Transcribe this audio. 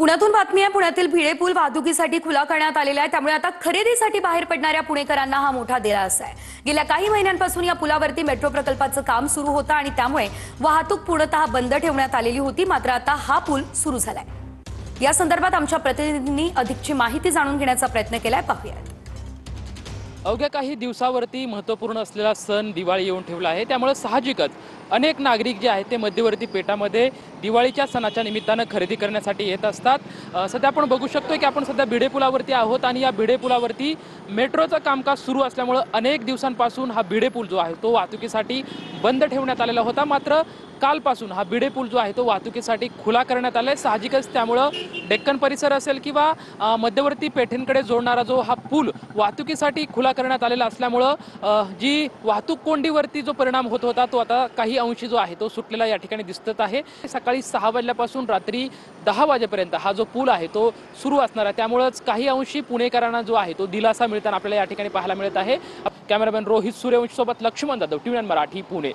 पुण्यातून बातमी आहे। पुण्यातील भिडे पूल वाहतुकीसाठी खुला करण्यात आलेला आहे। त्यामुळे आता खरेदीसाठी बाहेर पडणाऱ्या पुणेकरांना हा मोठा दिलासा आहे। गेल्या काही महिन्यांपासून या पुलावरती मेट्रो प्रकल्पाचं काम सुरू होतं आणि त्यामुळे वाहतूक पूर्णतः बंद ठेवण्यात आलेली होती। मात्र आता हा पूल सुरू झालाय। या संदर्भात आमच्या प्रतिनिधींनी अधिकची माहिती जाणून घेण्याचा प्रयत्न केलाय, पाहूयात। अवघ्या काही दिवसावरती महत्त्वपूर्ण असलेला सण दिवाळी येऊन ठेवला आहे। त्यामुळे साहजिकच अनेक नागरिक जे आहेत ते मध्यवर्ती पेठामध्ये दिवाळीच्या सणाच्या निमित्तानं खरेदी करण्यासाठी येत असतात। सध्या आपण बघू शकतो की आपण सध्या भिडे पुलावरती आहोत आणि या भिडे पुलावरती मेट्रोचं कामकाज सुरू असल्यामुळे अनेक दिवसांपासून हा भिडे पूल जो आहे तो वाहतुकीसाठी बंद ठेवण्यात आलेला होता। मात्र कालपासून हा भिडे पूल जो आहे तो वाहतुकीसाठी खुला करण्यात आलाय। साहजिकच त्यामुळे डेक्कन परिसर असेल किंवा मध्यवर्ती पेठेंकडे जोडणारा जो हा पूल वाहतुकीसाठी खुला करण्यात आलेला असल्यामुळे जी वाहतूक कोंडीवरती जो परिणाम होत होता तो आता काही अंशी जो आहे तो सुटलेला या ठिकाणी दिसत आहे। सकाळी 6 वाजल्यापासून रात्री 10 वाजेपर्यंत हा जो पूल आहे तो सुरू असणार आहे। त्यामुळेच काही अंशी पुणेकरांना जो आहे तो दिलासा मिळताना आपल्याला या ठिकाणी पाहायला मिळत आहे। कॅमेरामॅन रोहित सूर्यवंशी सोबत लक्ष्मण जाधव, टीव्ही मराठी, पुणे।